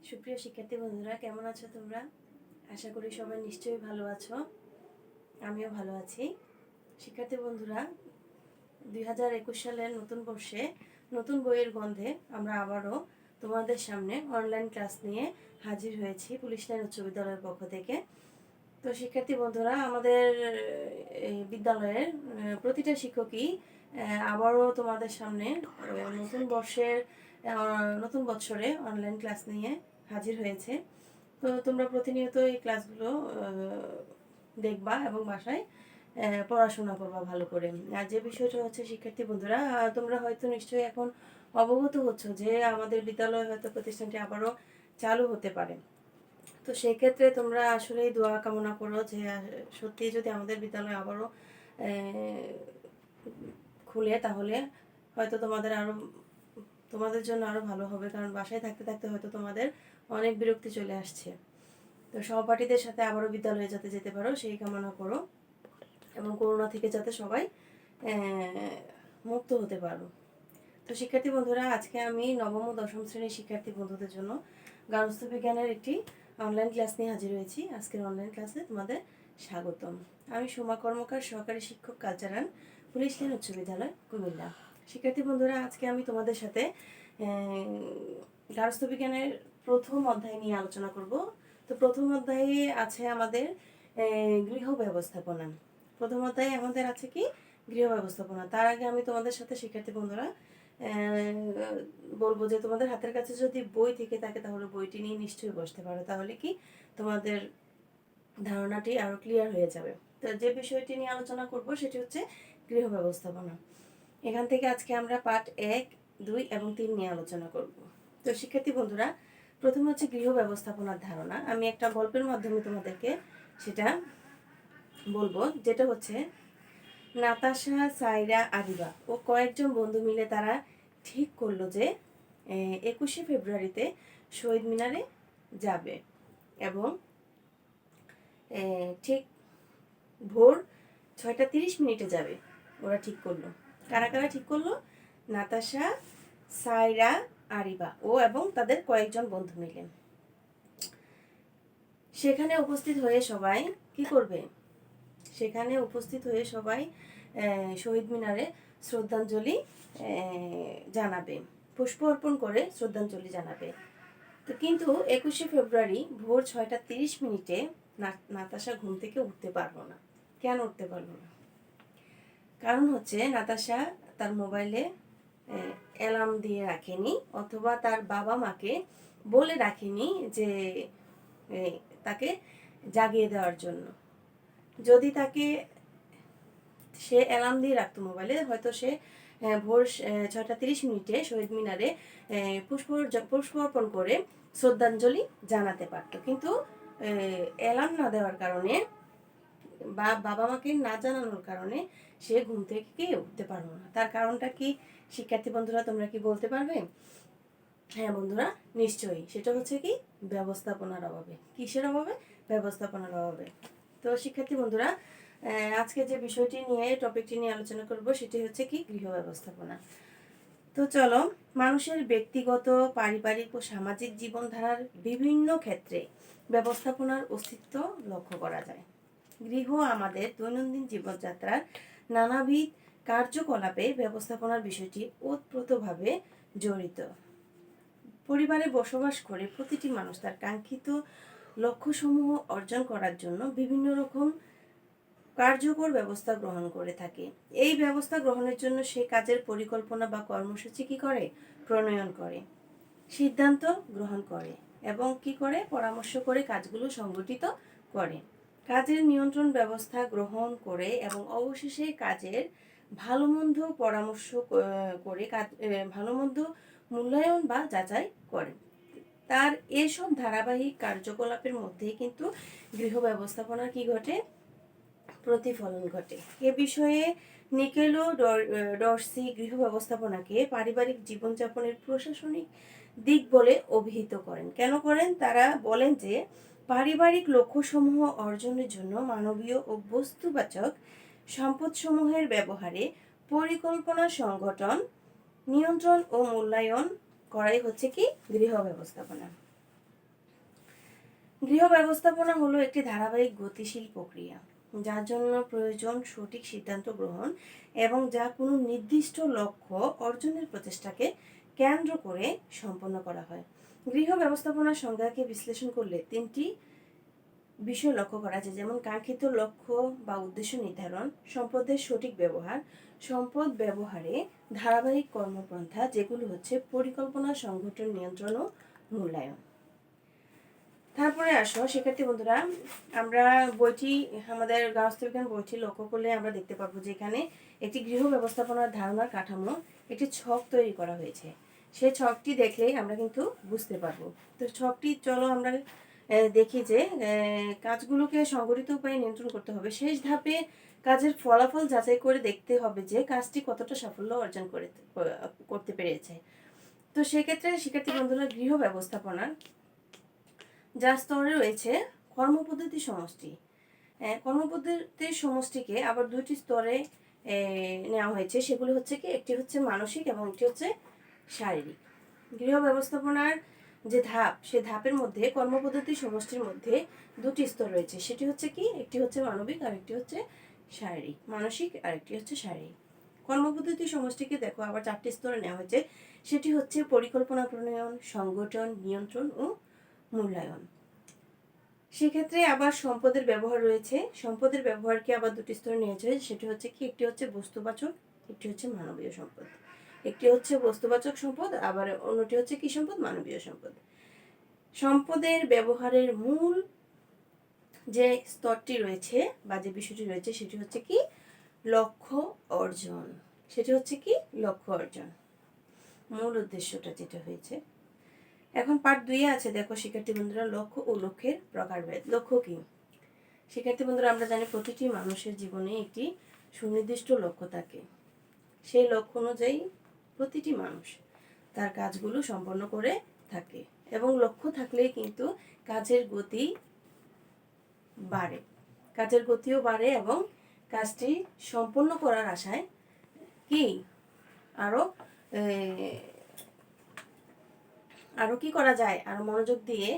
সুপ্রিয় শিক্ষার্থী বন্ধুরা, কেমন আছো তোমরা? আশা করি সবাই নিশ্চয়ই ভালো আছো। আমিও ভালো আছি। শিক্ষার্থী বন্ধুরা, 2021 সালের নতুন বর্ষে নতুন বইয়ের গন্ধে আমরা আবারও তোমাদের সামনে অনলাইন ক্লাস নিয়ে হাজির হয়েছি পুলিশ লাইন উচ্চ বিদ্যালয়ের পক্ষ থেকে। তো শিক্ষার্থী বন্ধুরা, আমাদের এই বিদ্যালয়ের প্রতিটা শিক্ষকই আবারও তোমাদের সামনে নতুন বছরে অনলাইন ক্লাস নিয়ে হাজির হয়েছে। তো তোমরা প্রতিনিয়ত এই ক্লাসগুলো দেখবা এবং বাসায় পড়াশোনা করবা ভালো করে। আর যে বিষয়টা হচ্ছে শিক্ষার্থী বন্ধুরা, তোমরা হয়তো নিশ্চয়ই এখন অবগত হচ্ছ যে আমাদের বিদ্যালয় হয়তো প্রতিষ্ঠানটি আবারও চালু হতে পারে। তো সেক্ষেত্রে তোমরা আসলেই দোয়া কামনা করো যে সত্যি যদি আমাদের বিদ্যালয় আবারও খুলে, তাহলে হয়তো তোমাদের জন্য আরও ভালো হবে, কারণ বাসায় থাকতে থাকতে হয়তো তোমাদের অনেক বিরক্তি চলে আসছে। তো সহপাঠীদের সাথে আবারও বিদ্যালয়ে যাতে যেতে পারো সেই কামনা করো, এবং করোনা থেকে যাতে সবাই মুক্ত হতে পারো। তো শিক্ষার্থী বন্ধুরা, আজকে আমি নবম ও দশম শ্রেণীর শিক্ষার্থী বন্ধুদের জন্য গার্হস্থ্য বিজ্ঞানের একটি অনলাইন ক্লাস নিয়ে হাজির হয়েছি। আজকের অনলাইন ক্লাসে তোমাদের স্বাগতম। আমি সোমা কর্মকার, সহকারী শিক্ষক, কালচারাল, পুলিশ লাইন উচ্চ বিদ্যালয়, কুমিল্লা। শিক্ষার্থী বন্ধুরা, আজকে আমি তোমাদের সাথে গার্হস্থ্য বিজ্ঞানের প্রথম অধ্যায় নিয়ে আলোচনা করব। তো প্রথম অধ্যায়ে আছে আমাদের গৃহ ব্যবস্থাপনা। প্রথম অধ্যায়ে আমাদের আছে কি গৃহ ব্যবস্থাপনা। তার আগে আমি তোমাদের সাথে শিক্ষার্থী বন্ধুরা বলবো যে তোমাদের হাতের কাছে যদি বই থেকে থাকে তাহলে বইটি নিয়ে নিশ্চয়ই বসতে পারো, তাহলে কি তোমাদের ধারণাটি আরো ক্লিয়ার হয়ে যাবে। তো যে বিষয়টি নিয়ে আলোচনা করব সেটি হচ্ছে গৃহ ব্যবস্থাপনা। এখান থেকে আজকে আমরা পার্ট 1, 2 এবং 3 নিয়ে আলোচনা করব। তো শিক্ষার্থী বন্ধুরা, প্রথম হচ্ছে গৃহ ব্যবস্থাপনার ধারণা। আমি একটা গল্পের মাধ্যমে তোমাদেরকে সেটা বলবো, যেটা হচ্ছে নাতাশা, সাইরা, আরিবা ও কয়েকজন বন্ধু মিলে তারা ঠিক করলো যে 21শে ফেব্রুয়ারিতে শহীদ মিনারে যাবে, এবং ঠিক ভোর 6:30 যাবে। ওরা ঠিক করলো। কারা কারা ঠিক করলো? নাতাশা, সাইরা, আরিবা এবং তাদের কয়েকজন বন্ধু মিলে। সেখানে উপস্থিত হয়ে সবাই কি করবে? সেখানে উপস্থিত হয়ে সবাই শহীদ মিনারে শ্রদ্ধাঞ্জলি জানাবে, পুষ্প অর্পণ করে শ্রদ্ধাঞ্জলি জানাবে। তো কিন্তু 21শে ফেব্রুয়ারি ভোর 6:30 নাতাশা ঘুম থেকে উঠতে পারলো না। কেন উঠতে পারলো না? কারণ হচ্ছে নাতাশা তার মোবাইলে অ্যালার্ম দিয়ে রাখেনি, অথবা তার বাবা মাকে বলে রাখেনি যে তাকে জাগিয়ে দেওয়ার জন্য। যদি তাকে সে অ্যালার্ম দিয়ে রাখতো মোবাইলে, হয়তো সে ভোর 6:30 শহীদ মিনারে পুষ্প অর্পণ করে শ্রদ্ধাঞ্জলি জানাতে পারত। কিন্তু অ্যালার্ম না দেওয়ার কারণে বা বাবা মাকে না জানানোর কারণে সে ঘুম থেকে উঠতে পারলো না। তার কারণটা কি শিক্ষার্থী বন্ধুরা, তোমরা কি বলতে পারবে? হ্যাঁ বন্ধুরা, নিশ্চয়ই। সেটা হচ্ছে কি ব্যবস্থাপনার অভাবে। কিসের অভাবে? ব্যবস্থাপনার অভাবে। তো শিক্ষার্থী বন্ধুরা, আজকে যে বিষয়টি নিয়ে টপিকটি নিয়ে আলোচনা করব সেটি হচ্ছে কি গৃহ ব্যবস্থাপনা। তো চলো, মানুষের ব্যক্তিগত, পারিবারিক ও সামাজিক জীবনধারার বিভিন্ন ক্ষেত্রে ব্যবস্থাপনার অস্তিত্ব লক্ষ্য করা যায়। গৃহ আমাদের দৈনন্দিন জীবনযাত্রার নানাবিধ কার্যকলাপে ব্যবস্থাপনার বিষয়টি ওতপ্রোতভাবে জড়িত। পরিবারে বসবাস করে প্রতিটি মানুষ তার কাঙ্ক্ষিত লক্ষ্যসমূহ অর্জন করার জন্য বিভিন্ন রকম কার্যকর ব্যবস্থা গ্রহণ করে থাকে। এই ব্যবস্থা গ্রহণের জন্য সে কাজের পরিকল্পনা বা কর্মসূচি কি করে? প্রণয়ন করে, সিদ্ধান্ত গ্রহণ করে এবং কি করে? পরামর্শ করে কাজগুলো সংগঠিত করে, কাজের নিয়ন্ত্রণ ব্যবস্থা গ্রহণ করে এবং অবশেষে কাজের ভালো মন্দ পরামর্শ করে ভালো মন্দ মূল্যায়ন বা যাচাই করে। তার এসব ধারাবাহিক কার্যকলাপের মধ্যেই কিন্তু গৃহ ব্যবস্থাপনার কি ঘটে? প্রতিফলন ঘটে। এ বিষয়ে নিকেলো ডর্সি গৃহ ব্যবস্থাপনাকে পারিবারিক জীবনযাপনের প্রশাসনিক দিক বলে অভিহিত করেন। কেন করেন? তারা বলেন যে পারিবারিক লক্ষ্যসমূহ অর্জনের জন্য মানবীয় ও বস্তুবাচক সম্পদসমূহের ব্যবহারে পরিকল্পনা, সংগঠন, নিয়ন্ত্রণ ও মূল্যায়ন করাই হচ্ছে কি গৃহ ব্যবস্থাপনা। গৃহ ব্যবস্থাপনা হলো একটি ধারাবাহিক গতিশীল প্রক্রিয়া, যার জন্য প্রয়োজন সঠিক সিদ্ধান্ত গ্রহণ এবং যা কোনো নির্দিষ্ট লক্ষ্য অর্জনের প্রচেষ্টাকে কেন্দ্র করে সম্পন্ন করা হয়। গৃহ ব্যবস্থাপনার সংজ্ঞাকে বিশ্লেষণ করলে তিনটি বিষয় লক্ষ্য করা যায়, যেমন কাঙ্ক্ষিত লক্ষ্য বা উদ্দেশ্য নির্ধারণ, সম্পদের সঠিক ব্যবহার, সম্পদ ব্যবহারে ধারাবাহিক কর্মপন্থা, যেগুলো হচ্ছে পরিকল্পনা, সংগঠন, নিয়ন্ত্রণ ও মূল্যায়ন। তারপরে আসো শিক্ষার্থী বন্ধুরা, আমরা বইটি, আমাদের গার্হস্থ্যবিজ্ঞান বইটি লক্ষ্য করলে আমরা দেখতে পাবো যে এখানে একটি গৃহ ব্যবস্থাপনার ধারণার কাঠামো একটি ছক তৈরি করা হয়েছে। সেই ছকটি দেখলেই আমরা কিন্তু বুঝতে পারবো। তো ছকটি চলো আমরা দেখি যে কাজগুলোকে সংগঠিত উপায়ে নিয়ন্ত্রণ করতে হবে। শেষ ধাপে কাজের ফলাফল যাচাই করে দেখতে হবে যে কাজটি কতটা সাফল্য অর্জন করতে পেরেছে। তো সেক্ষেত্রে শিক্ষার্থী বন্ধুরা, গৃহ ব্যবস্থাপনার যার স্তরে রয়েছে কর্মপদ্ধতি সমষ্টি। কর্মপদ্ধতির সমষ্টিকে আবার দুইটি স্তরে নেওয়া হয়েছে। সেগুলো হচ্ছে কি, একটি হচ্ছে মানসিক এবং একটি হচ্ছে শারীরিক। গৃহ ব্যবস্থাপনার যে ধাপ, সে ধাপের মধ্যে কর্মপদ্ধতি সমষ্টির মধ্যে দুটি স্তর রয়েছে। সেটি হচ্ছে কি, একটি হচ্ছে মানবিক আর একটি হচ্ছে শারীরিক। মানসিক আর একটি হচ্ছে শারীরিক। কর্মপদ্ধতি সমষ্টিকে দেখো আবার চারটি স্তরে নেওয়া হয়েছে। সেটি হচ্ছে পরিকল্পনা প্রণয়ন, সংগঠন, নিয়ন্ত্রণ ও মূল্যায়ন। সেক্ষেত্রে আবার সম্পদের ব্যবহার রয়েছে। সম্পদের ব্যবহারকে আবার দুটি স্তরে নিয়েছে। সেটি হচ্ছে কি, একটি হচ্ছে বস্তুবাচক, একটি হচ্ছে মানবীয় সম্পদ। একটি হচ্ছে বস্তুবাচক সম্পদ, আবার অন্যটি হচ্ছে কি সম্পদ, মানবীয় সম্পদ। সম্পদের ব্যবহারের মূল যে স্তরটি রয়েছে বা যে বিষয়টি রয়েছে সেটি হচ্ছে কি, লক্ষ্য অর্জন। সেটি হচ্ছে কি, লক্ষ্য অর্জন, মূল উদ্দেশ্যটা যেটা হয়েছে। এখন পার্ট 2 আছে, দেখো শিক্ষার্থী বন্ধুরা, লক্ষ্য ও লক্ষ্যের প্রকারভেদ। লক্ষ্য কি? শিক্ষার্থী বন্ধুরা, আমরা জানি প্রতিটি মানুষের জীবনে একটি সুনির্দিষ্ট লক্ষ্য থাকে। সেই লক্ষ্য অনুযায়ী প্রতিটি মানুষ তার কাজগুলো সম্পন্ন করে থাকে এবং লক্ষ্য থাকলেই কিন্তু কাজের গতি বাড়ে, কাজের গতিও বাড়ে এবং কাজটি সম্পন্ন করার আশায় কি আরো আরো কি করা যায়, আরো মনোযোগ দিয়ে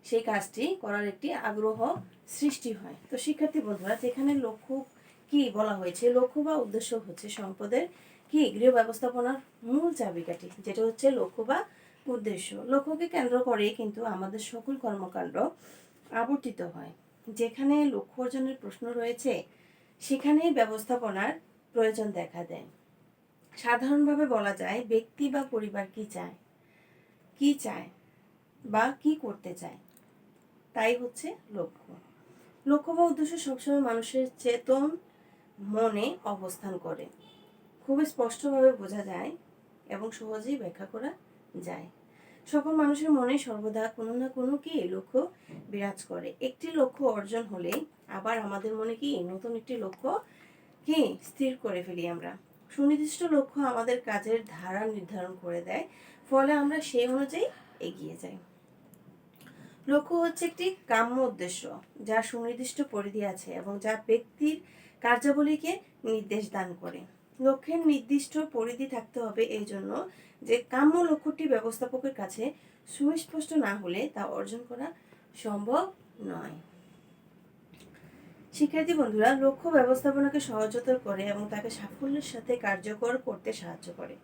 সেই কাজটি করার একটি আগ্রহ সৃষ্টি হয়। তো শিক্ষার্থী বন্ধুরা, যেখানে লক্ষ্য কি বলা হয়েছে, লক্ষ্য বা উদ্দেশ্য হচ্ছে সম্পদের কি গৃহ ব্যবস্থাপনার মূল চাবিকাঠি, যেটা হচ্ছে লক্ষ্য বা উদ্দেশ্য। লক্ষ্যকে কেন্দ্র করে কিন্তু আমাদের সকল কর্মকাণ্ড আবর্তিত হয়। যেখানে লক্ষ্য অর্জনের প্রশ্ন রয়েছে সেখানেই ব্যবস্থাপনার প্রয়োজন দেখা দেয়। সাধারণভাবে বলা যায়, ব্যক্তি বা পরিবার কি চায় বা কি করতে চায়, তাই হচ্ছে লক্ষ্য। লক্ষ্য বা উদ্দেশ্য সবসময় মানুষের চেতন মনে অবস্থান করে, খুবই স্পষ্টভাবে বোঝা যায় এবং সহজেই ব্যাখ্যা করা যায়। সকল মানুষের মনে সর্বদা কোনো না কোনো কি লক্ষ্য বিরাজ করে। একটি লক্ষ্য অর্জন হলে আবার আমাদের মনে কি নতুন একটি লক্ষ্য কি স্থির করে ফেলি আমরা। সুনির্দিষ্ট লক্ষ্য আমাদের কাজের ধারা নির্ধারণ করে দেয়, ফলে আমরা সেই অনুযায়ী এগিয়ে যাই। লক্ষ্য হচ্ছে একটি কাম্য উদ্দেশ্য যা সুনির্দিষ্ট পরিধি আছে এবং যা ব্যক্তির কার্যাবলীকে নির্দেশ দান করে। লক্ষ্যের নির্দিষ্ট পরিধি থাকতে হবে এই জন্য যে কাম্য লক্ষ্যটি ব্যবস্থাপকের কাছে সুস্পষ্ট না হলে তা অর্জন করা সম্ভব নয়। শিক্ষার্থী বন্ধুরা, লক্ষ্য ব্যবস্থাপনাকে সহজতর করে এবং তাকে সাফল্যের সাথে কার্যকর করতে সাহায্য করে।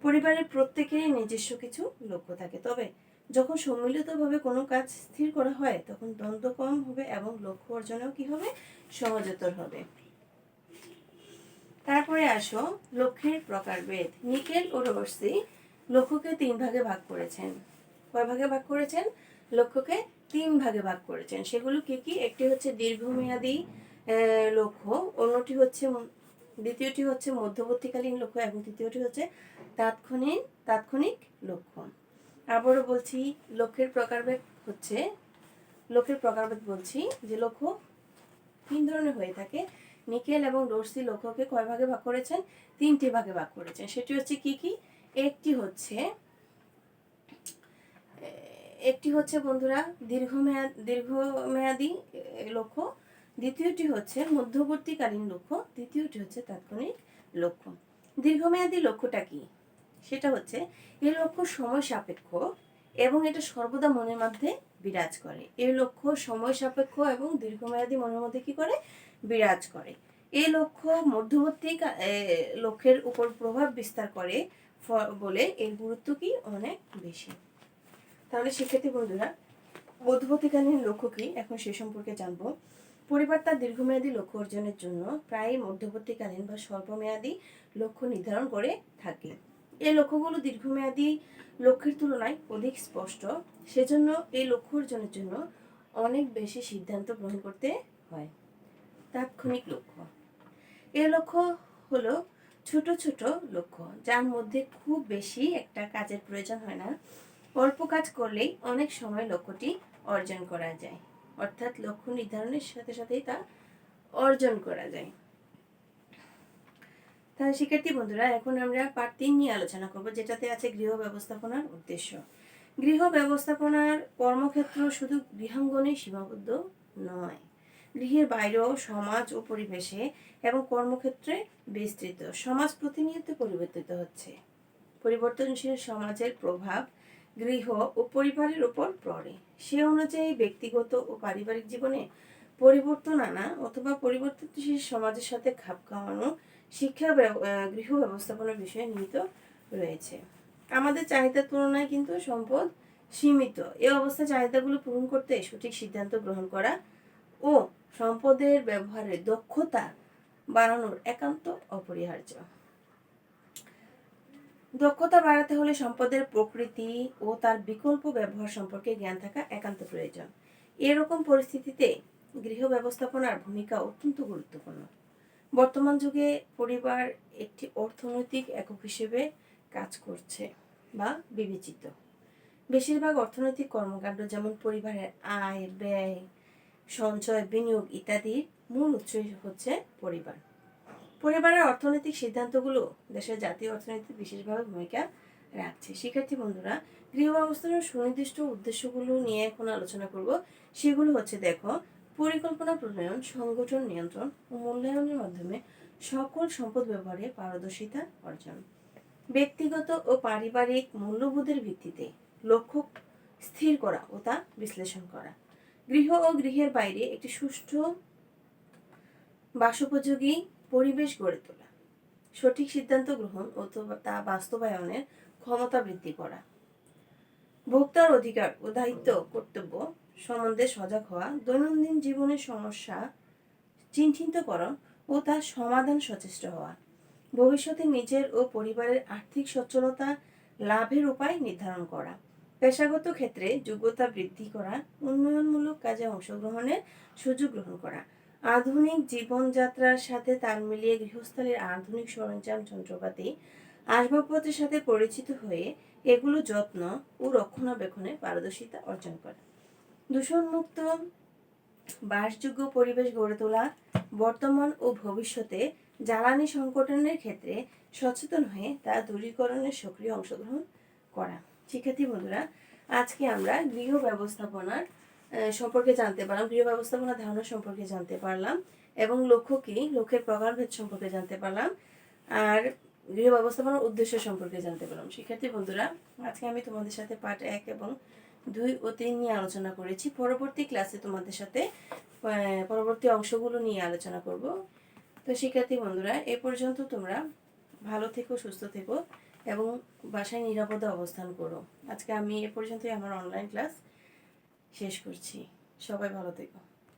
পরিবারের প্রত্যেকেরই নিজস্ব কিছু লক্ষ্য থাকে, তবে যখন সম্মিলিতভাবে কোনো কাজ স্থির করা হয় তখন দ্বন্দ্ব কম হবে এবং লক্ষ্য অর্জনেও কি হবে, সহজতর হবে। তারপরে আসো লক্ষ্যের প্রকারভেদ। নিকেল ও রর্সি লক্ষ্যকে 3 ভাগে ভাগ করেছেন। কয় ভাগে ভাগ করেছেন? লক্ষ্যকে 3 ভাগে ভাগ করেছেন। সেগুলো কি কি? একটি হচ্ছে দীর্ঘমেয়াদী লক্ষ্য, অন্যটি হচ্ছে, দ্বিতীয়টি হচ্ছে মধ্যবর্তীকালীন লক্ষ্য এবং তৃতীয়টি হচ্ছে তাৎক্ষণিক লক্ষ্য। আবারও বলছি, লক্ষ্যের প্রকারভেদ বলছি যে লক্ষ্য 3 ধরনের হয়ে থাকে। নিকেল এবং রর্সি লক্ষ্যকে কয় ভাগে ভাগ করেছেন? 3টি ভাগে ভাগ করেছেন। সেটি হচ্ছে কি কি? একটি হচ্ছে বন্ধুরা দীর্ঘমেয়াদী লক্ষ্য, দ্বিতীয়টি হচ্ছে মধ্যবর্তীকালীন লক্ষ্য, তৃতীয়টি হচ্ছে তাৎক্ষণিক লক্ষ্য। দীর্ঘমেয়াদী লক্ষ্যটা কি? সেটা হচ্ছে এই লক্ষ্য সময় সাপেক্ষ এবং এটা সর্বদা মনের মধ্যে বিরাজ করে। এই লক্ষ্য সময় সাপেক্ষ এবং দীর্ঘমেয়াদী মনের মধ্যে কি করে? বিরাজ করে। এই লক্ষ্য মধ্যবর্তী লক্ষ্যের উপর প্রভাব বিস্তার করে বলে এর গুরুত্ব কি অনেক বেশি। তাহলে শিক্ষার্থী বন্ধুরা, মধ্যবর্তীকালীন লক্ষ্য কি এখন সে সম্পর্কে জানবো। পরিবার তার দীর্ঘমেয়াদী লক্ষ্য অর্জনের জন্য প্রায় মধ্যবর্তীকালীন বা স্বল্পমেয়াদী লক্ষ্য নির্ধারণ করে থাকে। এই লক্ষ্যগুলো দীর্ঘমেয়াদী লক্ষ্যের তুলনায় অধিক স্পষ্ট, সেজন্য এই লক্ষ্য অর্জনের জন্য অনেক বেশি সিদ্ধান্ত গ্রহণ করতে হয়। তাৎক্ষণিক লক্ষ্য, এই লক্ষ্য হলো ছোট ছোট লক্ষ্য যার মধ্যে খুব বেশি একটা কাজের প্রয়োজন হয় না। অল্প কাজ করলেই অনেক সময় লক্ষ্যটি অর্জন করা যায়, অর্থাৎ লক্ষ্য নির্ধারণের সাথে সাথেই তা অর্জন করা যায়। তাহলে শিক্ষার্থী বন্ধুরা, এখন আমরা পার্ট 3 নিয়ে আলোচনা করব, যেটাতে আছে গৃহ ব্যবস্থাপনার উদ্দেশ্য। গৃহ ব্যবস্থাপনার কর্মক্ষেত্র শুধু গৃহাঙ্গনে সীমাবদ্ধ নয়, গৃহের বাইরেও সমাজ ও পরিবেশে এবং কর্মক্ষেত্রে বিস্তৃত। সমাজ প্রতিনিয়ত পরিবর্তিত হচ্ছে। পরিবর্তনশীল সমাজের প্রভাব গৃহ ও পরিবারের উপর পড়ে। সে অনুযায়ী ব্যক্তিগত ও পারিবারিক জীবনে পরিবর্তন আনা অথবা পরিবর্তনশীল সমাজের সাথে খাপ খাওয়ানো শিক্ষা গৃহ ব্যবস্থাপনার বিষয়ে নিহিত রয়েছে। আমাদের চাহিদার তুলনায় কিন্তু সম্পদ সীমিত। এই অবস্থায় চাহিদাগুলো পূরণ করতে সঠিক সিদ্ধান্ত গ্রহণ করা ও সম্পদের ব্যবহারের দক্ষতা বাড়ানোর একান্ত অপরিহার্য। দক্ষতা বাড়াতে হলে সম্পদের প্রকৃতি ও তার বিকল্প ব্যবহার সম্পর্কে জ্ঞান থাকা একান্ত প্রয়োজন। এরকম পরিস্থিতিতে গৃহ ব্যবস্থাপনার ভূমিকা অত্যন্ত গুরুত্বপূর্ণ। বর্তমান যুগে পরিবার একটি অর্থনৈতিক একক হিসেবে কাজ করছে বা বিবেচিত। বেশিরভাগ অর্থনৈতিক কর্মকাণ্ড যেমন পরিবারের আয়, ব্যয়, সঞ্চয়, বিনিয়োগ ইত্যাদির মূল উৎস হচ্ছে পরিবার। পরিবারের অর্থনৈতিক সিদ্ধান্তগুলো দেশের জাতীয় অর্থনীতিতে বিশেষভাবে ভূমিকা রাখছে। শিক্ষার্থী বন্ধুরা, গৃহ ব্যবস্থাপনার সুনির্দিষ্ট উদ্দেশ্যগুলো নিয়ে এখন আলোচনা করব। সেগুলো হচ্ছে, দেখো, পরিকল্পনা প্রণয়ন, সংগঠন নিয়ন্ত্রণ ও মূল্যায়নের মাধ্যমে সকল সম্পদ ব্যবহারে পারদর্শিতা অর্জন, ব্যক্তিগত ও পারিবারিক মূল্যবোধের ভিত্তিতে লক্ষ্য স্থির করা ও তা বিশ্লেষণ করা, গৃহ ও গৃহের বাইরে একটি সুষ্ঠু বাসোপযোগী পরিবেশ গড়ে তোলা, সঠিক সিদ্ধান্ত গ্রহণ ও তা বাস্তবায়নের ক্ষমতা বৃদ্ধি করা, ভোক্তার অধিকার ও দায়িত্ব কর্তব্য সম্বন্ধে সজাগ হওয়া, দৈনন্দিন জীবনের সমস্যা চিহ্নিতকরণ ও তার সমাধান সচেষ্ট হওয়া, ভবিষ্যতে নিজের ও পরিবারের আর্থিক সচ্ছলতা লাভের উপায় নির্ধারণ করা, পেশাগত ক্ষেত্রে যোগ্যতা বৃদ্ধি করা, উন্নয়নমূলক কাজে অংশগ্রহণের সুযোগ গ্রহণ করা, আধুনিক জীবনযাত্রার সাথে তাল মিলিয়ে গৃহস্থালির আধুনিক সরঞ্জাম, যন্ত্রপাতি, আসবাবপত্রের সাথে পরিচিত হয়ে এগুলো যত্ন ও রক্ষণাবেক্ষণে পারদর্শিতা অর্জন করা, দূষণমুক্ত বাসযোগ্য পরিবেশ গড়ে তোলা, বর্তমান ও ভবিষ্যতে জ্বালানি সংকটনের ক্ষেত্রে সচেতন হয়ে তা দূরীকরণের সক্রিয় অংশগ্রহণ করা। শিক্ষার্থী বন্ধুরা, আজকে আমরা গৃহ ব্যবস্থাপনার সম্পর্কে জানতে পারলাম, গৃহ ব্যবস্থাপনা ধারণা সম্পর্কে জানতে পারলাম এবং লক্ষ্য কি, লক্ষ্যের প্রকারভেদ সম্পর্কে জানতে পারলাম, আর গৃহ ব্যবস্থাপনার উদ্দেশ্য সম্পর্কে জানতে পারলাম। শিক্ষার্থী বন্ধুরা, আজকে আমি তোমাদের সাথে পার্ট 1 এবং 2 ও 3 নিয়ে আলোচনা করেছি। পরবর্তী ক্লাসে তোমাদের সাথে পরবর্তী অংশগুলো নিয়ে আলোচনা করব। তো শিক্ষার্থী বন্ধুরা, এ পর্যন্ত তোমরা ভালো থেকো, সুস্থ থেকো এবং বাসায় নিরাপদে অবস্থান করো। আজকে আমি এ পর্যন্তই আমার অনলাইন ক্লাস শেষ করছি। সবাই ভালো থেকো।